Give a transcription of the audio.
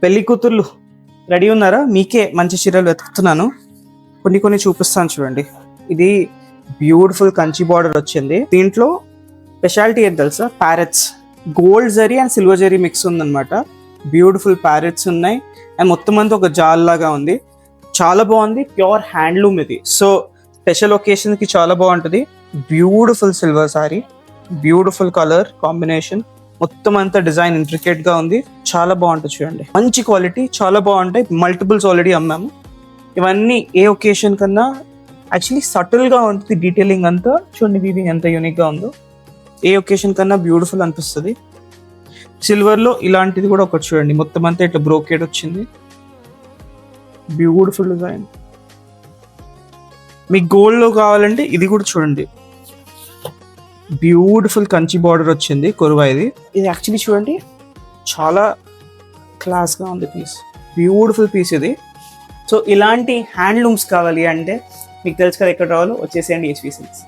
పెళ్లి కూతుర్లు రెడీ ఉన్నారా? మీకే మంచి చీరలు వెతుకుతున్నాను. కొన్ని చూపిస్తాను చూడండి. ఇది బ్యూటిఫుల్ కంచి బార్డర్ వచ్చింది. దీంట్లో స్పెషాలిటీ ఏం తెలుసా? Parrots, gold zari and silver zari mix ఉందన్నమాట. బ్యూటిఫుల్ ప్యారెట్స్ ఉన్నాయి అండ్ మొత్తం అంతా ఒక జాల్ లాగా ఉంది. చాలా బాగుంది. ప్యూర్ హ్యాండ్లూమ్ ఇది. సో స్పెషల్ ఒకేషన్ కి చాలా బాగుంటుంది. Beautiful silver sorry, beautiful colour combination, మొత్తం అంతా డిజైన్ ఇంట్రికేట్ గా ఉంది. చాలా బాగుంటుంది చూడండి. మంచి క్వాలిటీ, చాలా బాగుంటాయి. మల్టిపుల్స్ ఆల్రెడీ అమ్మాము. ఇవన్నీ ఏ ఒకేషన్ కన్నా యాక్చువల్లీ సటిల్ గా ఉంటుంది. డీటెయిలింగ్ అంతా చూడండి, వీవింగ్ ఎంత యూనిక్ గా ఉందో. ఏ ఒకేషన్ కన్నా బ్యూటిఫుల్ అనిపిస్తుంది. సిల్వర్ లో ఇలాంటిది కూడా ఒకటి చూడండి. మొత్తం అంతా ఇట్లా బ్రోకేడ్ వచ్చింది. Beautiful design. మీకు గోల్డ్ లో కావాలంటే ఇది కూడా చూడండి. బ్యూటిఫుల్ కంచి బార్డర్ వచ్చింది కొరువా. ఇది యాక్చువల్లీ చూడండి చాలా క్లాస్ గా ఉంది పీస్. బ్యూటిఫుల్ పీస్ ఇది. సో ఇలాంటి హ్యాండ్లూమ్స్ కావాలి అంటే మీకు తెలుసు కదా ఎక్కడ రావాలో, వచ్చేసేయండి హెచ్పి సిల్క్స్.